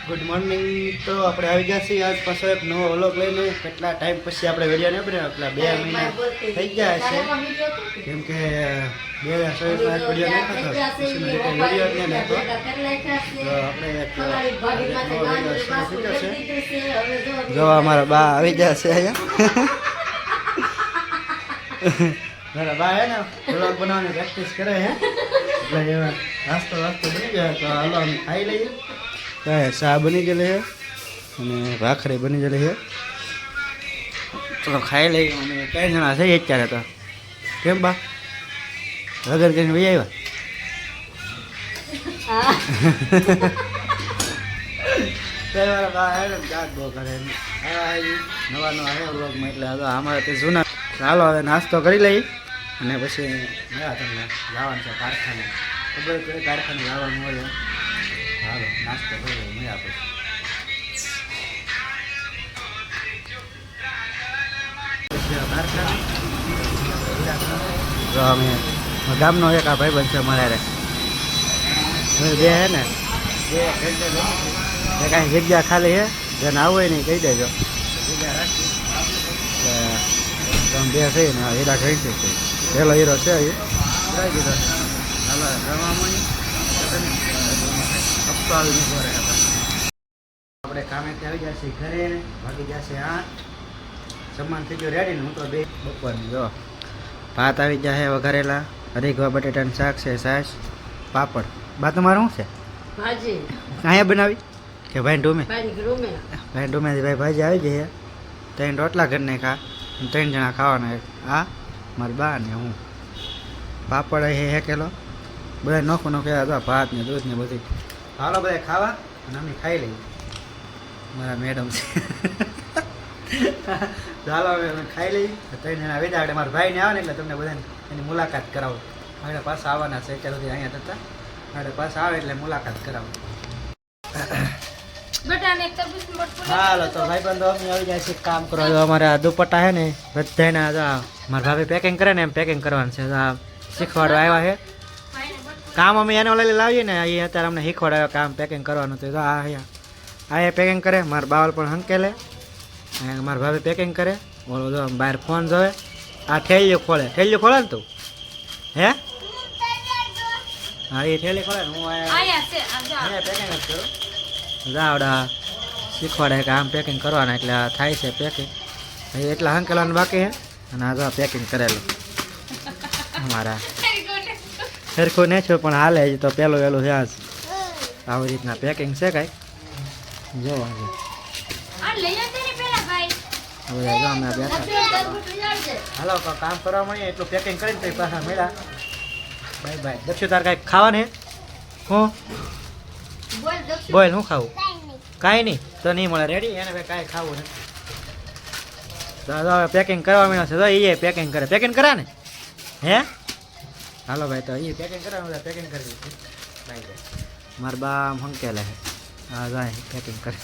Good morning. તો આપણે આવી ગયા છીએ આજ પાછો એક નવો વ્લોગ લઈને. કેટલા ટાઈમ પછી આપણે વિડીયો નહીં બનાવ્યો, એટલા 2 મહિના થઈ ગયા છે. કેમ કે 2024માં એક વિડીયો નહીં થતો, પછી વિડીયો જ નહીં નહોતો. તો આપણે એક નવો વિડીયો શરૂ થઈ ગયો છે. જો અમારા બા આવી ગયા છે અહીંયા. મારા બા હે ને વ્લોગ બનાવવાની પ્રેક્ટિસ કરે છે, એટલે નાસ્તો બની જાય. તો હાલો અમે ખાઈ લઈએ. ચા બની ગયેલી છે અને ભાખરી બની ગયેલી છે. તો ખાઈ લઈએ. અમે 3 જણા છીએ અત્યારે. તો કેમ બા વગર કરીને વહી આવ્યા? મારા બા જાત બહુ કરે નવા નવા હે વ્લોગમાં, એટલે અમારે તે જૂના. ચાલો હવે નાસ્તો કરી લઈએ અને પછી મળ્યા તમને જવાનું છે કારખાને. ખબર છે કારખાને જવાનું હોય. હાલો નાસ્તો કરી લઈએ, મળ્યા પછી અમે ગામનો એક આ ભાઈ બનશે મારે બે હે ને બે કાંઈ જગ્યા ખાલી છે, જેને આવું હોય નહીં કહી દેજો. જગ્યા રાખી તમે બે થઈ ને હીરા કહી છે. પહેલો હીરો છે એ કરાવી દીધો. હાલો રવામાં આપણે કામેથી આવી ગયા છીએ ઘરે. ભાગી ગયા છે 8. સામાન થઈ ગયો રેડી ને હું તો બે બપોરની. જો ભાત આવી ગયા છે વઘારેલા, હરીગવા બટેટાનું શાક છે, છાશ, પાપડ. બા તમારું શું છે? ભાજી અહીંયા બનાવી કે ભાઈ ડોમે? ભાઈ ડોમેથી ભાઈ ભાજી આવી ગઈ છે. 3 રોટલા ઘરને ખા, 3 જણા ખાવાના. આ મારી બા ને હું. પાપડ એ હેકેલો બધા નોખું નોખ્યા ભાત ને દૂધ ને બધી. હાલો બધા ખાવા અને અમે ખાઈ લઈએ. મારા મેડમ છે. ચાલો હવે અમે ખાઈ લઈએ. 3 જણા વિદાય. એટલે મારા ભાઈને આવે ને એટલે તમને બધાને એની મુલાકાત કરાવો. આપણે પાછા આવવાના છે અત્યાર સુધી અહીંયા થતા. આપણે પાછા આવે એટલે મુલાકાત કરાવો. હાલો તો ભાઈ બંધો અમે આવી જાય છે કામ કરવા. જો અમારે આ દુપટ્ટા છે ને બધાને મારા ભાભી પેકિંગ કરે ને એમ પેકિંગ કરવાનું છે. શીખવાડવા આવ્યા છે કામ. અમે એને લઈ લાવીએ ને એ અત્યારે અમને શીખવાડે કામ પેકિંગ કરવાનું. તો આ એ પેકિંગ કરે. મારા બાવલ પણ હંકેલે. મારા ભાભી પેકિંગ કરે. બોલો જો બહાર ફોન જોવે. આ ઠેલિયું ખોલે. ઠેલિયું ખોલે ને તું? હે હા એ ઠેલી ખોલે ને હું પેકિંગ જ કરું. આવડા શીખવાડે કે આમ પેકિંગ કરવાના. એટલે આ થાય છે પેકિંગ. એટલા હંકેલાનું બાકી છે અને આ પેકિંગ કરેલું. અમારા સરખું નહીં છું પણ હાલે જ. તો પહેલું છે આજ આવી રીતના પેકિંગ છે કાંઈ જોવા છે. હવે જો અમે બેઠા. હાલો કામ કરવા મળીએ. એટલું પેકિંગ કરીને તો પાછા મળ્યા. Bye bye. દક્ષુ તાર કાંઈક ખાવાનું હે? હું બોલ હું ખાવું? કાંઈ નહીં તો નહીં મળે. રેડી એને ભાઈ કાંઈ ખાવું નથી. તો હવે પેકિંગ કરવા મળ્યો છે. તો એ પેકિંગ કરે. પેકિંગ કરા ને હે? હાલો ભાઈ તો એ પેકિંગ કરવા બધા પેકિંગ કરી દીધું. Bye bye. મારા બા હંકેલે હા જાય પેકિંગ કરે.